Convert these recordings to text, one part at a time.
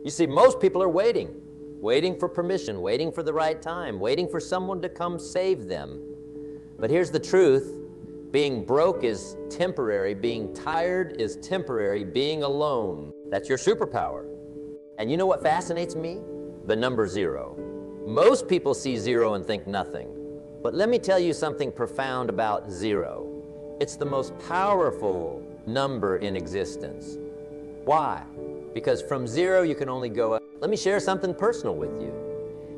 You see, most people are waiting for permission, waiting for the right time, waiting for someone to come save them. But here's the truth. Being broke is temporary. Being tired is temporary. Being alone, that's your superpower. And you know what fascinates me? The number 0. Most people see 0 and think nothing. But let me tell you something profound about 0. It's the most powerful number in existence. Why? Because from 0 you can only go up. Let me share something personal with you.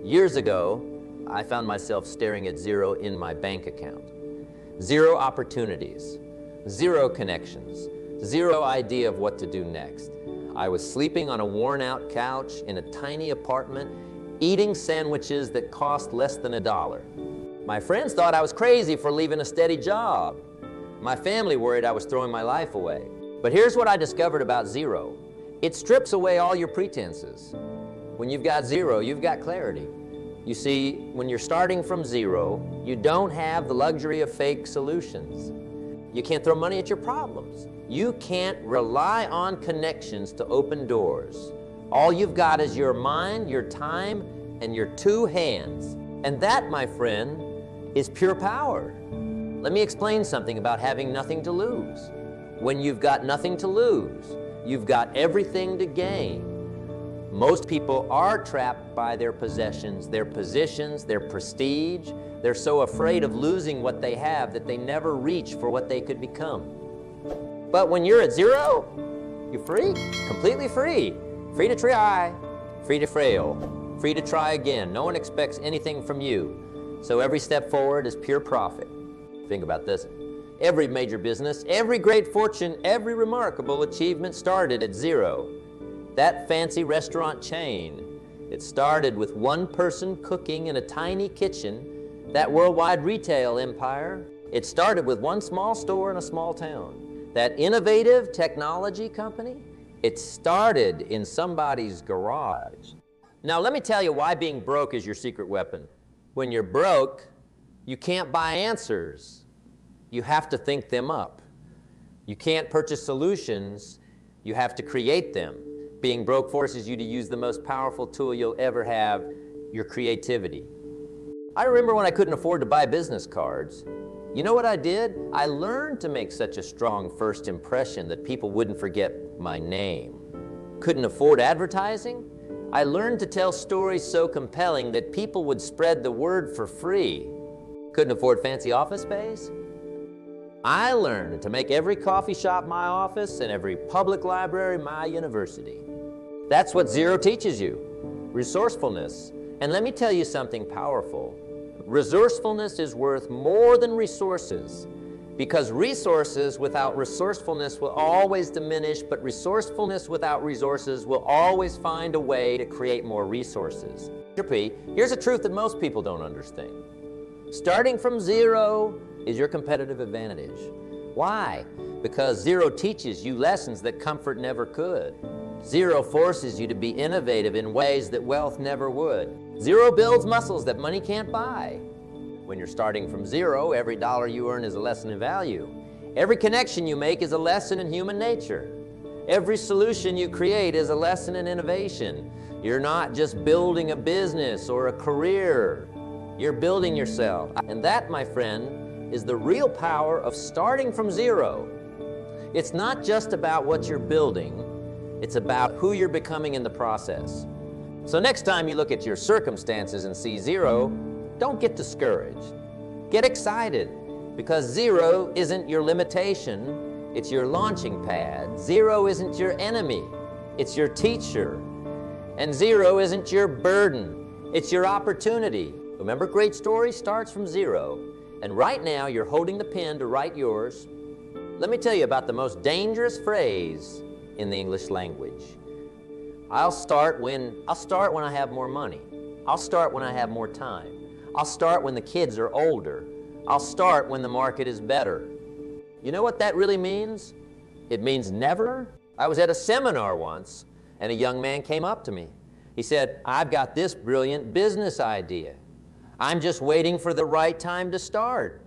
Years ago, I found myself staring at 0 in my bank account. 0 opportunities, 0 connections, 0 idea of what to do next. I was sleeping on a worn-out couch in a tiny apartment, eating sandwiches that cost less than $1. My friends thought I was crazy for leaving a steady job. My family worried I was throwing my life away. But here's what I discovered about 0. It strips away all your pretenses. When you've got 0, you've got clarity. You see, when you're starting from 0, you don't have the luxury of fake solutions. You can't throw money at your problems. You can't rely on connections to open doors. All you've got is your mind, your time, and your 2 hands. And that, my friend, is pure power. Let me explain something about having nothing to lose. When you've got nothing to lose, you've got everything to gain. Most people are trapped by their possessions, their positions, their prestige. They're so afraid of losing what they have that they never reach for what they could become. But when you're at 0, you're free, completely free. Free to try, free to fail, free to try again. No one expects anything from you. So every step forward is pure profit. Think about this. Every major business, every great fortune, every remarkable achievement started at 0. That fancy restaurant chain, it started with one person cooking in a tiny kitchen. That worldwide retail empire, it started with one small store in a small town. That innovative technology company, it started in somebody's garage. Now let me tell you why being broke is your secret weapon. When you're broke, you can't buy answers. You have to think them up. You can't purchase solutions. You have to create them. Being broke forces you to use the most powerful tool you'll ever have, your creativity. I remember when I couldn't afford to buy business cards. You know what I did? I learned to make such a strong first impression that people wouldn't forget my name. Couldn't afford advertising? I learned to tell stories so compelling that people would spread the word for free. Couldn't afford fancy office space? I learned to make every coffee shop my office and every public library my university. That's what 0 teaches you, resourcefulness. And let me tell you something powerful. Resourcefulness is worth more than resources, because resources without resourcefulness will always diminish, but resourcefulness without resources will always find a way to create more resources. Here's a truth that most people don't understand. Starting from 0 is your competitive advantage. Why? Because 0 teaches you lessons that comfort never could. 0 forces you to be innovative in ways that wealth never would. 0 builds muscles that money can't buy. When you're starting from 0, every dollar you earn is a lesson in value. Every connection you make is a lesson in human nature. Every solution you create is a lesson in innovation. You're not just building a business or a career. You're building yourself. And that, my friend, is the real power of starting from 0. It's not just about what you're building. It's about who you're becoming in the process. So next time you look at your circumstances and see 0, don't get discouraged. Get excited, because 0 isn't your limitation, it's your launching pad. 0 isn't your enemy, it's your teacher. And 0 isn't your burden, it's your opportunity. Remember, great story starts from 0. And right now you're holding the pen to write yours. Let me tell you about the most dangerous phrase in the English language. I'll start when I have more money. I'll start when I have more time. I'll start when the kids are older. I'll start when the market is better. You know what that really means? It means never. I was at a seminar once, and a young man came up to me. He said, "I've got this brilliant business idea. I'm just waiting for the right time to start."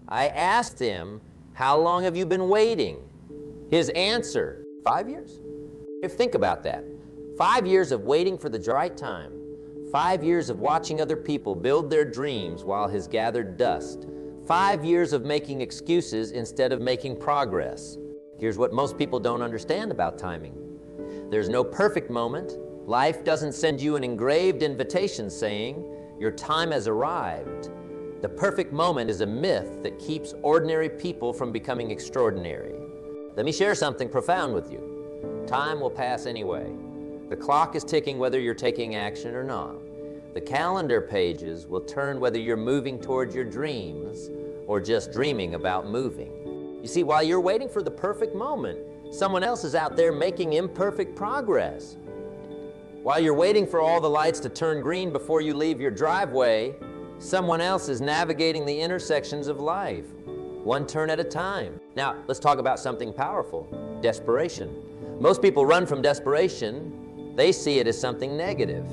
I asked him, "How long have you been waiting?" His answer, 5 years. Think about that. 5 years of waiting for the right time. 5 years of watching other people build their dreams while his gathered dust. 5 years of making excuses instead of making progress. Here's what most people don't understand about timing. There's no perfect moment. Life doesn't send you an engraved invitation saying, your time has arrived. The perfect moment is a myth that keeps ordinary people from becoming extraordinary. Let me share something profound with you. Time will pass anyway. The clock is ticking whether you're taking action or not. The calendar pages will turn whether you're moving towards your dreams or just dreaming about moving. You see, while you're waiting for the perfect moment, someone else is out there making imperfect progress. While you're waiting for all the lights to turn green before you leave your driveway, someone else is navigating the intersections of life, one turn at a time. Now, let's talk about something powerful, desperation. Most people run from desperation. They see it as something negative.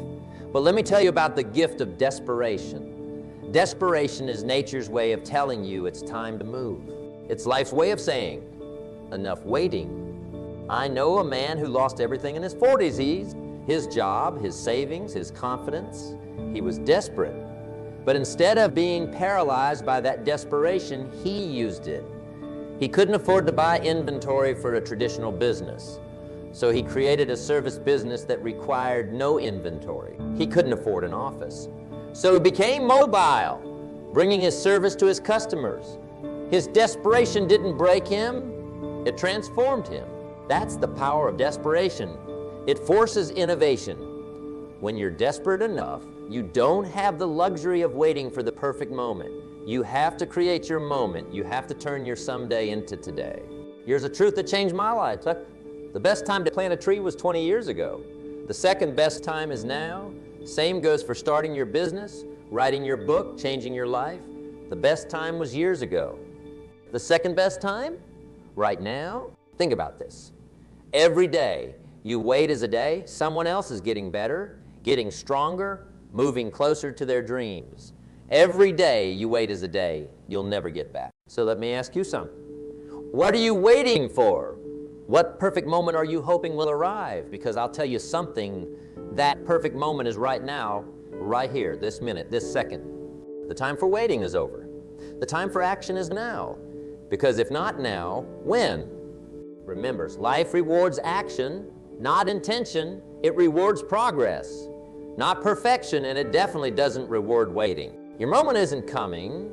But let me tell you about the gift of desperation. Desperation is nature's way of telling you it's time to move. It's life's way of saying, enough waiting. I know a man who lost everything in his 40s. His job, his savings, his confidence. He was desperate. But instead of being paralyzed by that desperation, he used it. He couldn't afford to buy inventory for a traditional business. So he created a service business that required no inventory. He couldn't afford an office. So he became mobile, bringing his service to his customers. His desperation didn't break him, it transformed him. That's the power of desperation. It forces innovation. When you're desperate enough, you don't have the luxury of waiting for the perfect moment. You have to create your moment. You have to turn your someday into today. Here's a truth that changed my life. The best time to plant a tree was 20 years ago. The second best time is now. Same goes for starting your business, writing your book, changing your life. The best time was years ago. The second best time? Right now? Think about this. Every day you wait as a day, someone else is getting better, getting stronger, moving closer to their dreams. Every day you wait as a day, you'll never get back. So let me ask you something. What are you waiting for? What perfect moment are you hoping will arrive? Because I'll tell you something, that perfect moment is right now, right here, this minute, this second. The time for waiting is over. The time for action is now. Because if not now, when? Remember, life rewards action, not intention. It rewards progress, not perfection, and it definitely doesn't reward waiting. Your moment isn't coming.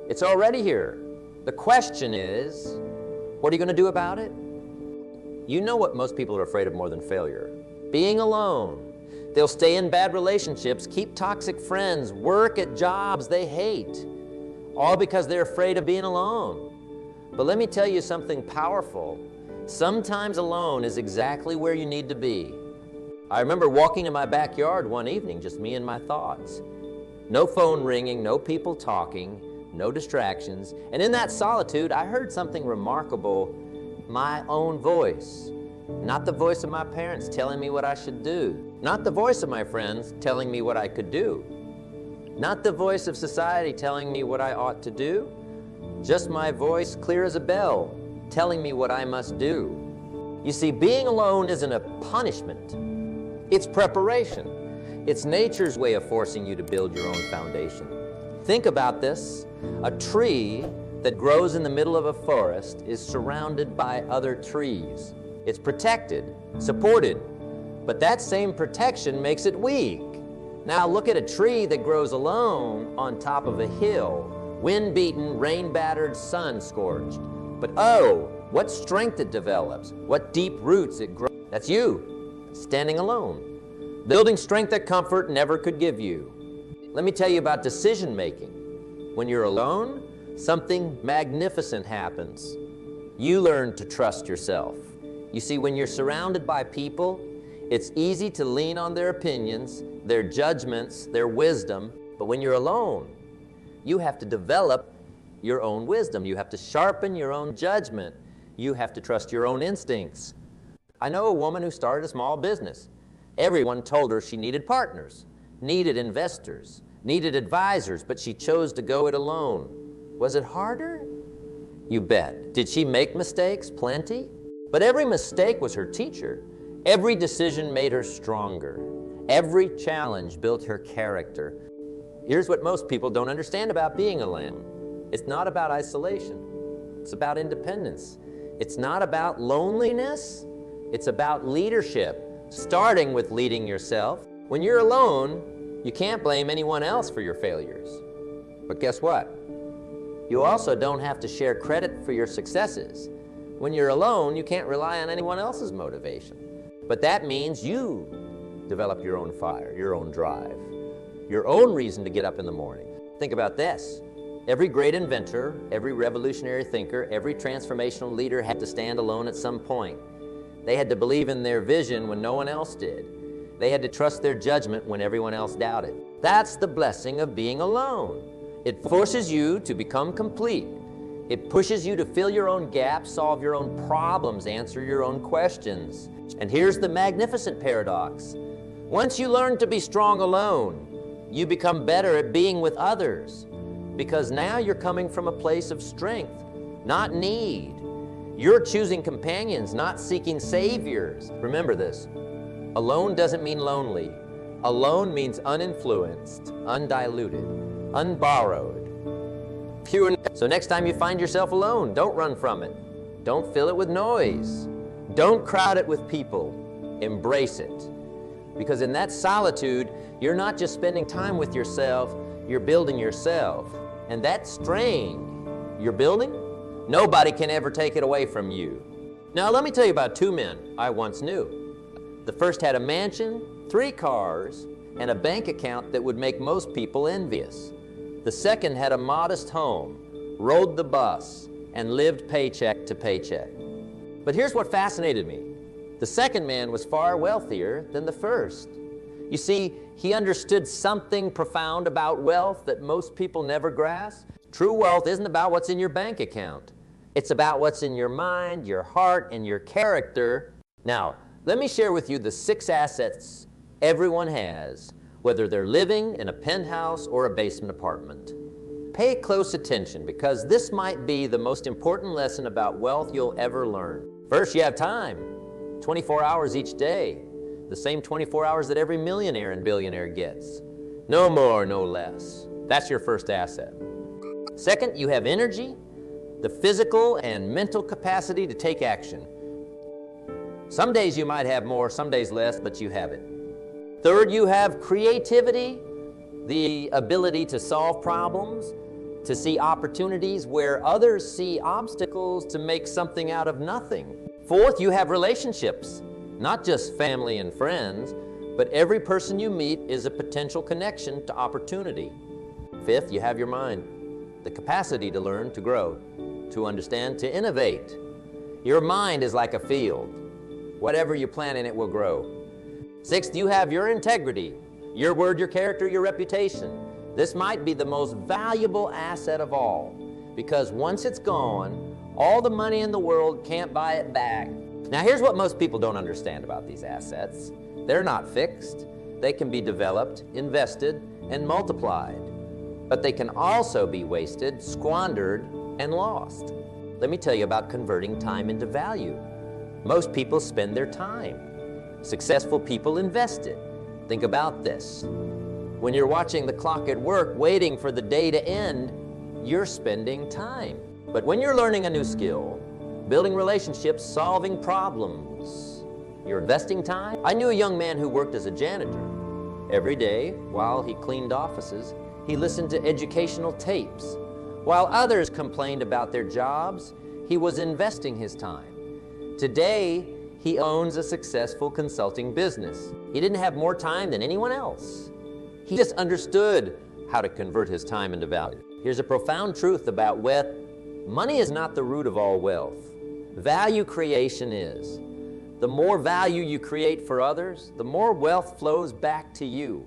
It's already here. The question is, what are you going to do about it? You know what most people are afraid of more than failure? Being alone. They'll stay in bad relationships, keep toxic friends, work at jobs they hate, all because they're afraid of being alone. But let me tell you something powerful. Sometimes alone is exactly where you need to be. I remember walking in my backyard one evening, just me and my thoughts. No phone ringing, no people talking, no distractions. And in that solitude, I heard something remarkable, my own voice. Not the voice of my parents telling me what I should do. Not the voice of my friends telling me what I could do. Not the voice of society telling me what I ought to do. Just my voice, clear as a bell, telling me what I must do. You see, being alone isn't a punishment. It's preparation. It's nature's way of forcing you to build your own foundation. Think about this. A tree that grows in the middle of a forest is surrounded by other trees. It's protected, supported, but that same protection makes it weak. Now look at a tree that grows alone on top of a hill, wind-beaten, rain-battered, sun-scorched. But oh, what strength it develops, what deep roots it grows. That's you, standing alone, building strength that comfort never could give you. Let me tell you about decision-making. When you're alone, something magnificent happens. You learn to trust yourself. You see, when you're surrounded by people, it's easy to lean on their opinions, their judgments, their wisdom, but when you're alone, you have to develop your own wisdom. You have to sharpen your own judgment. You have to trust your own instincts. I know a woman who started a small business. Everyone told her she needed partners, needed investors, needed advisors, but she chose to go it alone. Was it harder? You bet. Did she make mistakes? Plenty. But every mistake was her teacher. Every decision made her stronger. Every challenge built her character. Here's what most people don't understand about being alone. It's not about isolation. It's about independence. It's not about loneliness. It's about leadership, starting with leading yourself. When you're alone, you can't blame anyone else for your failures. But guess what? You also don't have to share credit for your successes. When you're alone, you can't rely on anyone else's motivation. But that means you develop your own fire, your own drive, your own reason to get up in the morning. Think about this. Every great inventor, every revolutionary thinker, every transformational leader had to stand alone at some point. They had to believe in their vision when no one else did. They had to trust their judgment when everyone else doubted. That's the blessing of being alone. It forces you to become complete. It pushes you to fill your own gaps, solve your own problems, answer your own questions. And here's the magnificent paradox. Once you learn to be strong alone, you become better at being with others, because now you're coming from a place of strength, not need. You're choosing companions, not seeking saviors. Remember this. Alone doesn't mean lonely. Alone means uninfluenced, undiluted, unborrowed, pure. So next time you find yourself alone, don't run from it. Don't fill it with noise. Don't crowd it with people. Embrace it. Because in that solitude, you're not just spending time with yourself, you're building yourself. And that strength you're building, nobody can ever take it away from you. Now let me tell you about two men I once knew. The first had a mansion, 3 cars, and a bank account that would make most people envious. The second had a modest home, rode the bus, and lived paycheck to paycheck. But here's what fascinated me. The second man was far wealthier than the first. You see, he understood something profound about wealth that most people never grasp. True wealth isn't about what's in your bank account. It's about what's in your mind, your heart, and your character. Now, let me share with you the 6 assets everyone has, whether they're living in a penthouse or a basement apartment. Pay close attention, because this might be the most important lesson about wealth you'll ever learn. First, you have time, 24 hours each day, the same 24 hours that every millionaire and billionaire gets. No more, no less. That's your first asset. Second, you have energy, the physical and mental capacity to take action. Some days you might have more, some days less, but you have it. Third, you have creativity, the ability to solve problems, to see opportunities where others see obstacles, to make something out of nothing. Fourth, you have relationships, not just family and friends, but every person you meet is a potential connection to opportunity. Fifth, you have your mind, the capacity to learn, to grow, to understand, to innovate. Your mind is like a field. Whatever you plant in it will grow. Sixth, you have your integrity, your word, your character, your reputation. This might be the most valuable asset of all, because once it's gone, all the money in the world can't buy it back. Now here's what most people don't understand about these assets. They're not fixed. They can be developed, invested, and multiplied. But they can also be wasted, squandered, and lost. Let me tell you about converting time into value. Most people spend their time. Successful people invest it. Think about this. When you're watching the clock at work, waiting for the day to end, you're spending time. But when you're learning a new skill, building relationships, solving problems, you're investing time. I knew a young man who worked as a janitor. Every day, while he cleaned offices, he listened to educational tapes. While others complained about their jobs, he was investing his time. Today, he owns a successful consulting business. He didn't have more time than anyone else. He just understood how to convert his time into value. Here's a profound truth about wealth. Money is not the root of all wealth. Value creation is. The more value you create for others, the more wealth flows back to you.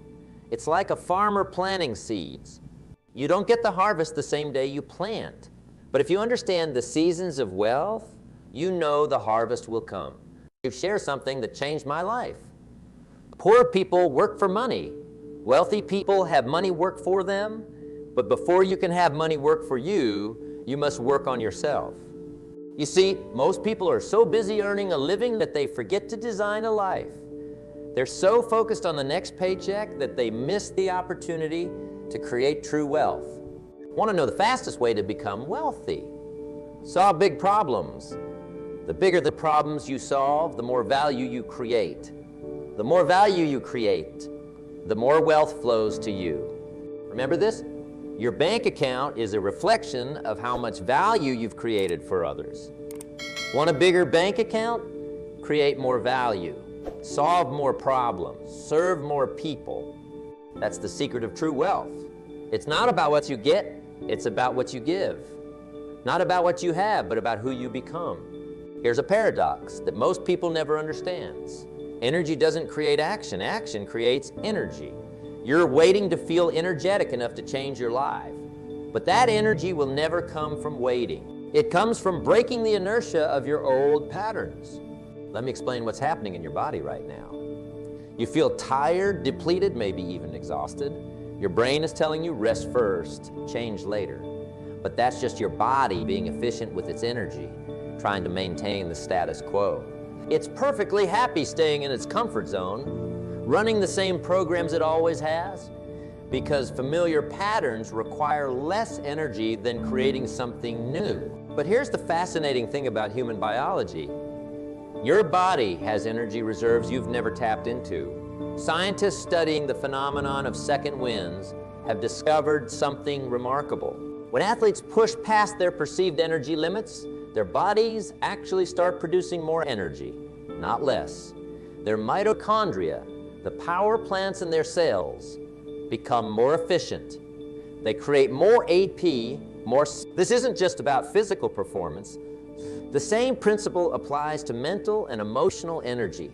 It's like a farmer planting seeds. You don't get the harvest the same day you plant. But if you understand the seasons of wealth, you know the harvest will come. You share something that changed my life. Poor people work for money. Wealthy people have money work for them. But before you can have money work for you, you must work on yourself. You see, most people are so busy earning a living that they forget to design a life. They're so focused on the next paycheck that they miss the opportunity to create true wealth. Want to know the fastest way to become wealthy? Solve big problems. The bigger the problems you solve, the more value you create. The more value you create, the more wealth flows to you. Remember this? Your bank account is a reflection of how much value you've created for others. Want a bigger bank account? Create more value. Solve more problems. Serve more people. That's the secret of true wealth. It's not about what you get, it's about what you give. Not about what you have, but about who you become. Here's a paradox that most people never understands. Energy doesn't create action. Action creates energy. You're waiting to feel energetic enough to change your life. But that energy will never come from waiting. It comes from breaking the inertia of your old patterns. Let me explain what's happening in your body right now. You feel tired, depleted, maybe even exhausted. Your brain is telling you rest first, change later. But that's just your body being efficient with its energy, trying to maintain the status quo. It's perfectly happy staying in its comfort zone, running the same programs it always has, because familiar patterns require less energy than creating something new. But here's the fascinating thing about human biology. Your body has energy reserves you've never tapped into. Scientists studying the phenomenon of second winds have discovered something remarkable. When athletes push past their perceived energy limits, their bodies actually start producing more energy, not less. Their mitochondria, the power plants in their cells, become more efficient. They create more AP, This isn't just about physical performance. The same principle applies to mental and emotional energy.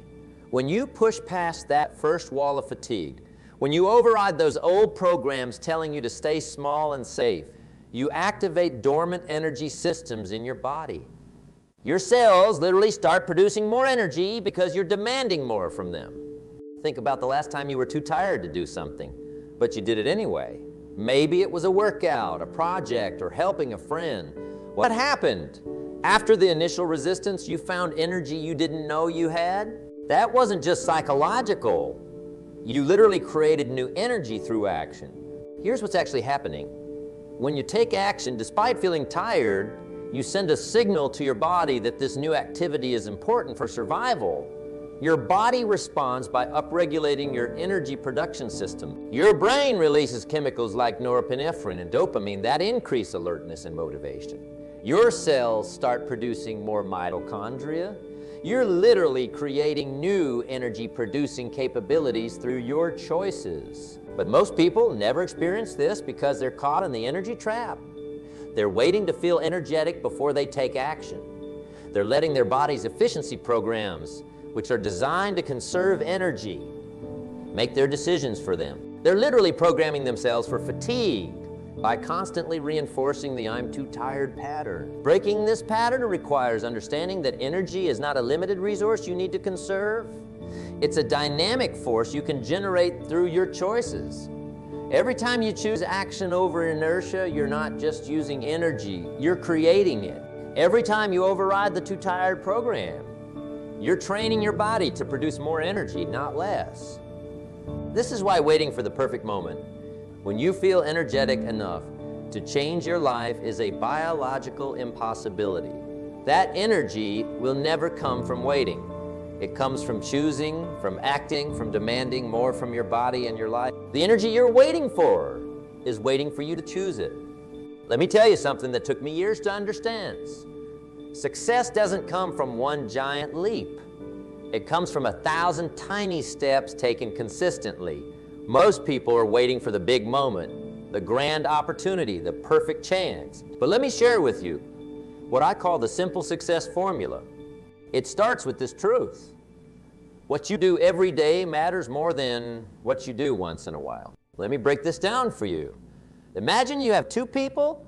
When you push past that first wall of fatigue, when you override those old programs telling you to stay small and safe, you activate dormant energy systems in your body. Your cells literally start producing more energy because you're demanding more from them. Think about the last time you were too tired to do something, but you did it anyway. Maybe it was a workout, a project, or helping a friend. What happened? After the initial resistance, you found energy you didn't know you had? That wasn't just psychological. You literally created new energy through action. Here's what's actually happening. When you take action, despite feeling tired, you send a signal to your body that this new activity is important for survival. Your body responds by upregulating your energy production system. Your brain releases chemicals like norepinephrine and dopamine that increase alertness and motivation. Your cells start producing more mitochondria. You're literally creating new energy-producing capabilities through your choices. But most people never experience this because they're caught in the energy trap. They're waiting to feel energetic before they take action. They're letting their body's efficiency programs, which are designed to conserve energy, make their decisions for them. They're literally programming themselves for fatigue by constantly reinforcing the "I'm too tired" pattern. Breaking this pattern requires understanding that energy is not a limited resource you need to conserve. It's a dynamic force you can generate through your choices. Every time you choose action over inertia, you're not just using energy, you're creating it. Every time you override the "too tired" program, you're training your body to produce more energy, not less. This is why waiting for the perfect moment, when you feel energetic enough to change your life, is a biological impossibility. That energy will never come from waiting. It comes from choosing, from acting, from demanding more from your body and your life. The energy you're waiting for is waiting for you to choose it. Let me tell you something that took me years to understand. Success doesn't come from one giant leap. It comes from 1,000 tiny steps taken consistently. Most people are waiting for the big moment, the grand opportunity, the perfect chance. But let me share with you what I call the simple success formula. It starts with this truth. What you do every day matters more than what you do once in a while. Let me break this down for you. Imagine you have two people.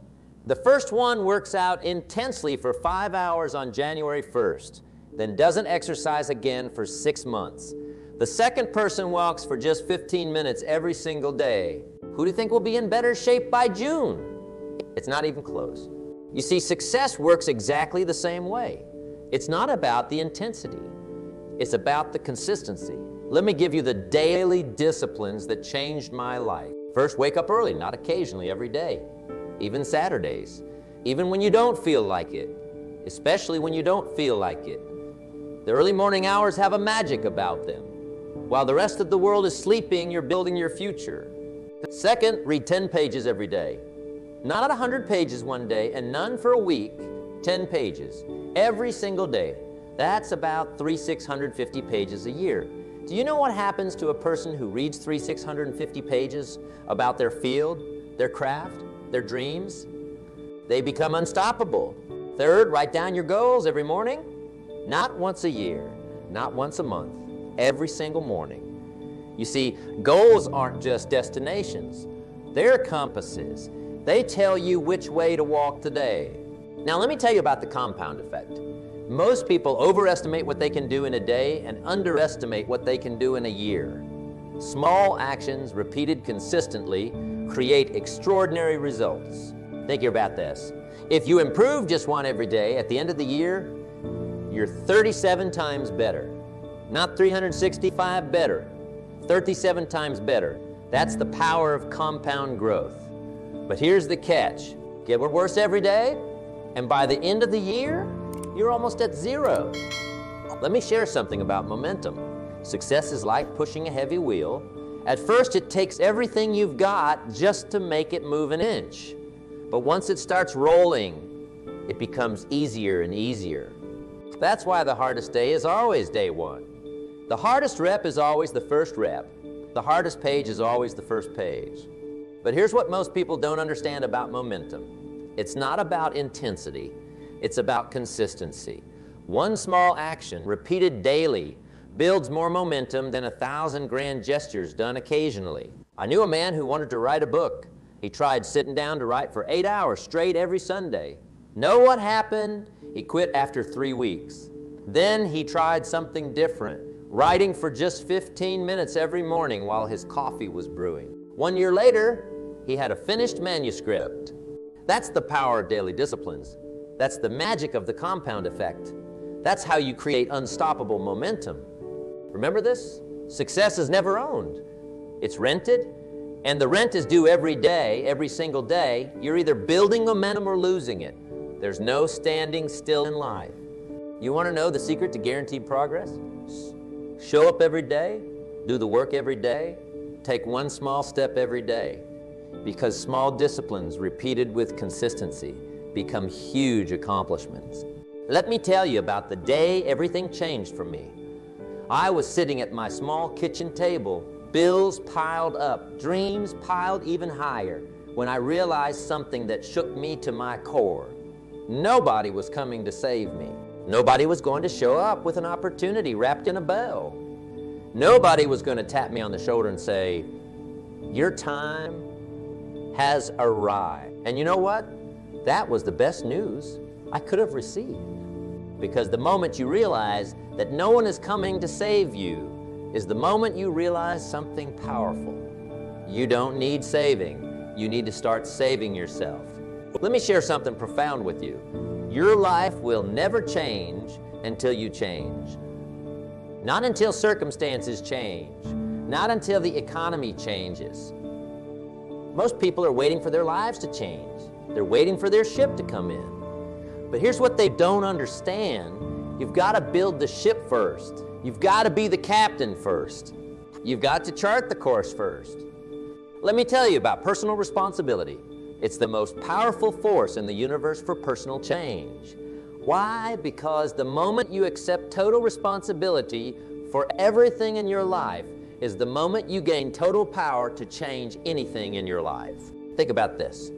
The first one works out intensely for 5 hours on January 1st, then doesn't exercise again for 6 months. The second person walks for just 15 minutes every single day. Who do you think will be in better shape by June? It's not even close. You see, success works exactly the same way. It's not about the intensity. It's about the consistency. Let me give you the daily disciplines that changed my life. First, wake up early, not occasionally, every day, even Saturdays, even when you don't feel like it, especially when you don't feel like it. The early morning hours have a magic about them. While the rest of the world is sleeping, you're building your future. Second, read 10 pages every day. Not 100 pages one day, and none for a week, 10 pages, every single day. That's about 650 pages a year. Do you know what happens to a person who reads 650 pages about their field, their craft, their dreams? They become unstoppable. Third, write down your goals every morning. Not once a year, not once a month, every single morning. You see, goals aren't just destinations. They're compasses. They tell you which way to walk today. Now let me tell you about the compound effect. Most people overestimate what they can do in a day and underestimate what they can do in a year. Small actions repeated consistently create extraordinary results. Think about this. If you improve just one every day, at the end of the year, you're 37 times better. Not 365 better, 37 times better. That's the power of compound growth. But here's the catch. Get worse every day, and by the end of the year, you're almost at zero. Let me share something about momentum. Success is like pushing a heavy wheel. At first, it takes everything you've got just to make it move an inch. But once it starts rolling, it becomes easier and easier. That's why the hardest day is always day one. The hardest rep is always the first rep. The hardest page is always the first page. But here's what most people don't understand about momentum. It's not about intensity. It's about consistency. One small action, repeated daily, builds more momentum than 1,000 grand gestures done occasionally. I knew a man who wanted to write a book. He tried sitting down to write for 8 hours straight every Sunday. Know what happened? He quit after 3 weeks. Then he tried something different, writing for just 15 minutes every morning while his coffee was brewing. 1 year later, he had a finished manuscript. That's the power of daily disciplines. That's the magic of the compound effect. That's how you create unstoppable momentum. Remember this? Success is never owned. It's rented, and the rent is due every day, every single day. You're either building momentum or losing it. There's no standing still in life. You want to know the secret to guaranteed progress? Show up every day, do the work every day, take one small step every day. Because small disciplines repeated with consistency become huge accomplishments. Let me tell you about the day everything changed for me. I was sitting at my small kitchen table, bills piled up, dreams piled even higher, when I realized something that shook me to my core. Nobody was coming to save me. Nobody was going to show up with an opportunity wrapped in a bow. Nobody was going to tap me on the shoulder and say, "Your time has arrived." And you know what? That was the best news I could have received. Because the moment you realize that no one is coming to save you is the moment you realize something powerful. You don't need saving. You need to start saving yourself. Let me share something profound with you. Your life will never change until you change. Not until circumstances change. Not until the economy changes. Most people are waiting for their lives to change. They're waiting for their ship to come in. But here's what they don't understand. You've got to build the ship first. You've got to be the captain first. You've got to chart the course first. Let me tell you about personal responsibility. It's the most powerful force in the universe for personal change. Why? Because the moment you accept total responsibility for everything in your life is the moment you gain total power to change anything in your life. Think about this.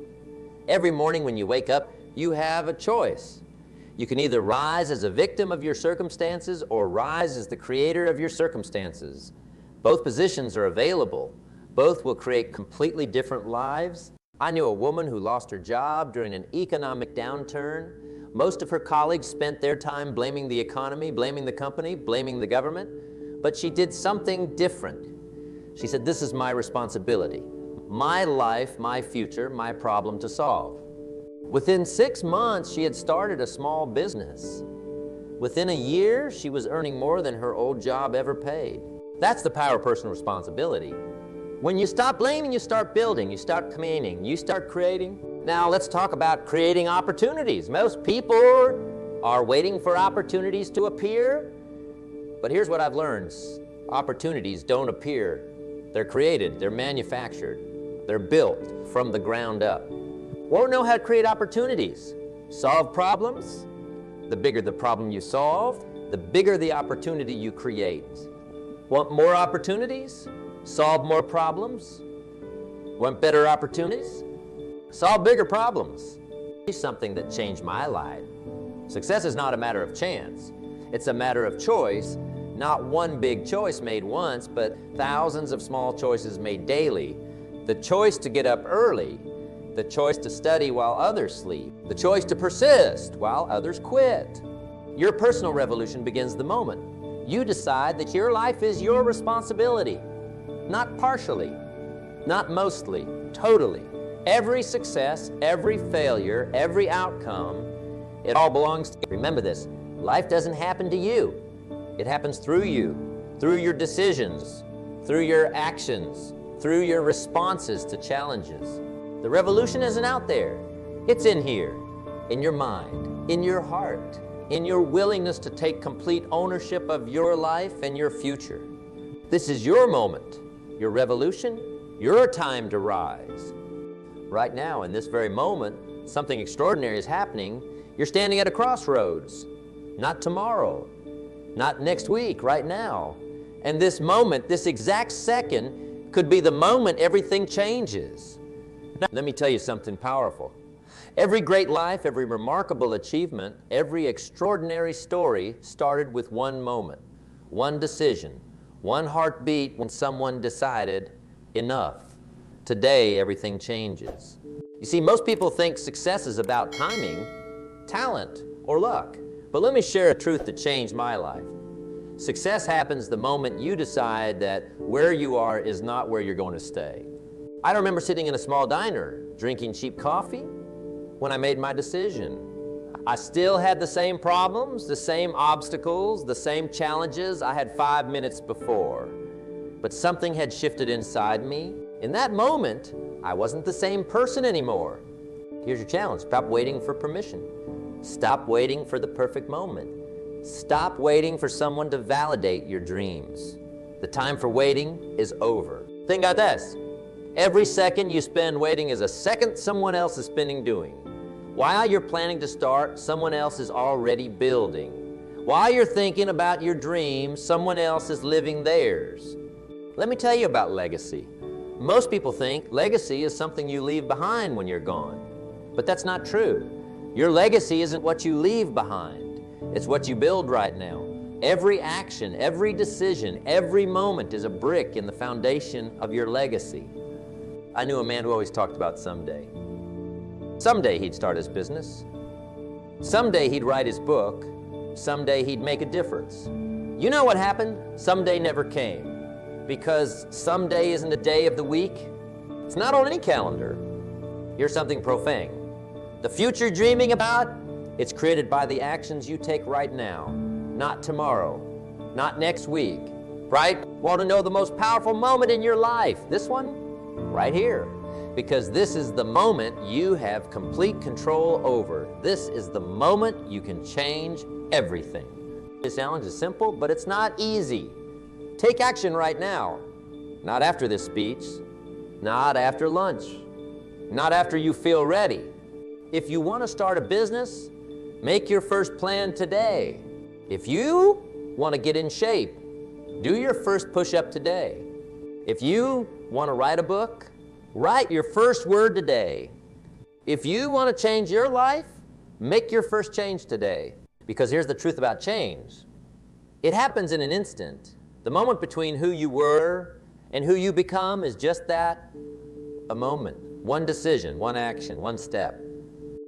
Every morning when you wake up, you have a choice. You can either rise as a victim of your circumstances or rise as the creator of your circumstances. Both positions are available. Both will create completely different lives. I knew a woman who lost her job during an economic downturn. Most of her colleagues spent their time blaming the economy, blaming the company, blaming the government. But she did something different. She said, "This is my responsibility. My life, my future, my problem to solve." Within 6 months, she had started a small business. Within a year, she was earning more than her old job ever paid. That's the power of personal responsibility. When you stop blaming, you start building, you start commanding, you start creating. Now let's talk about creating opportunities. Most people are waiting for opportunities to appear, but here's what I've learned. Opportunities don't appear. They're created, they're manufactured, they're built from the ground up. Won't know how to create opportunities. Solve problems. The bigger the problem you solve, the bigger the opportunity you create. Want more opportunities? Solve more problems. Want better opportunities? Solve bigger problems. It's something that changed my life. Success is not a matter of chance. It's a matter of choice. Not one big choice made once, but thousands of small choices made daily. The choice to get up early, the choice to study while others sleep, the choice to persist while others quit. Your personal revolution begins the moment you decide that your life is your responsibility. Not partially, not mostly, totally. Every success, every failure, every outcome, it all belongs to you. Remember this, life doesn't happen to you. It happens through you, through your decisions, through your actions, through your responses to challenges. The revolution isn't out there. It's in here, in your mind, in your heart, in your willingness to take complete ownership of your life and your future. This is your moment, your revolution, your time to rise. Right now, in this very moment, something extraordinary is happening. You're standing at a crossroads. Not tomorrow, not next week, right now. And this moment, this exact second, could be the moment everything changes. Now, let me tell you something powerful. Every great life, every remarkable achievement, every extraordinary story started with one moment, one decision, one heartbeat when someone decided, enough. Today, everything changes. You see, most people think success is about timing, talent, or luck. But let me share a truth that changed my life. Success happens the moment you decide that where you are is not where you're going to stay. I remember sitting in a small diner, drinking cheap coffee, when I made my decision. I still had the same problems, the same obstacles, the same challenges I had 5 minutes before. But something had shifted inside me. In that moment, I wasn't the same person anymore. Here's your challenge. Stop waiting for permission. Stop waiting for the perfect moment. Stop waiting for someone to validate your dreams. The time for waiting is over. Think about this. Every second you spend waiting is a second someone else is spending doing. While you're planning to start, someone else is already building. While you're thinking about your dreams, someone else is living theirs. Let me tell you about legacy. Most people think legacy is something you leave behind when you're gone. But that's not true. Your legacy isn't what you leave behind. It's what you build right now. Every action, every decision, every moment is a brick in the foundation of your legacy. I knew a man who always talked about someday. Someday he'd start his business. Someday he'd write his book. Someday he'd make a difference. You know what happened? Someday never came. Because someday isn't a day of the week. It's not on any calendar. Here's something profane. The future you're dreaming about, it's created by the actions you take right now, not tomorrow, not next week, right? Want to know the most powerful moment in your life? This one? Right here. Because this is the moment you have complete control over. This is the moment you can change everything. This challenge is simple, but it's not easy. Take action right now. Not after this speech, not after lunch, not after you feel ready. If you want to start a business, make your first plan today. If you want to get in shape, do your first push-up today. If you want to write a book, write your first word today. If you want to change your life, make your first change today. Because here's the truth about change. It happens in an instant. The moment between who you were and who you become is just that, a moment. One decision, one action, one step.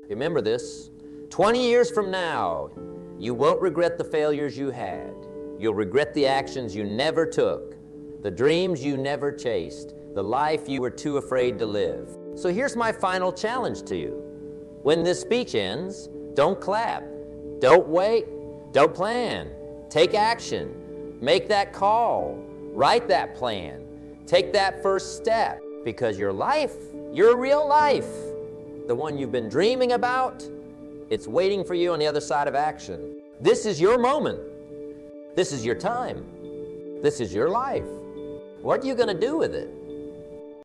Remember this, 20 years from now, you won't regret the failures you had. You'll regret the actions you never took, the dreams you never chased, the life you were too afraid to live. So here's my final challenge to you. When this speech ends, don't clap, don't wait, don't plan. Take action, make that call, write that plan, take that first step, because your life, your real life, the one you've been dreaming about, it's waiting for you on the other side of action. This is your moment. This is your time. This is your life. What are you going to do with it?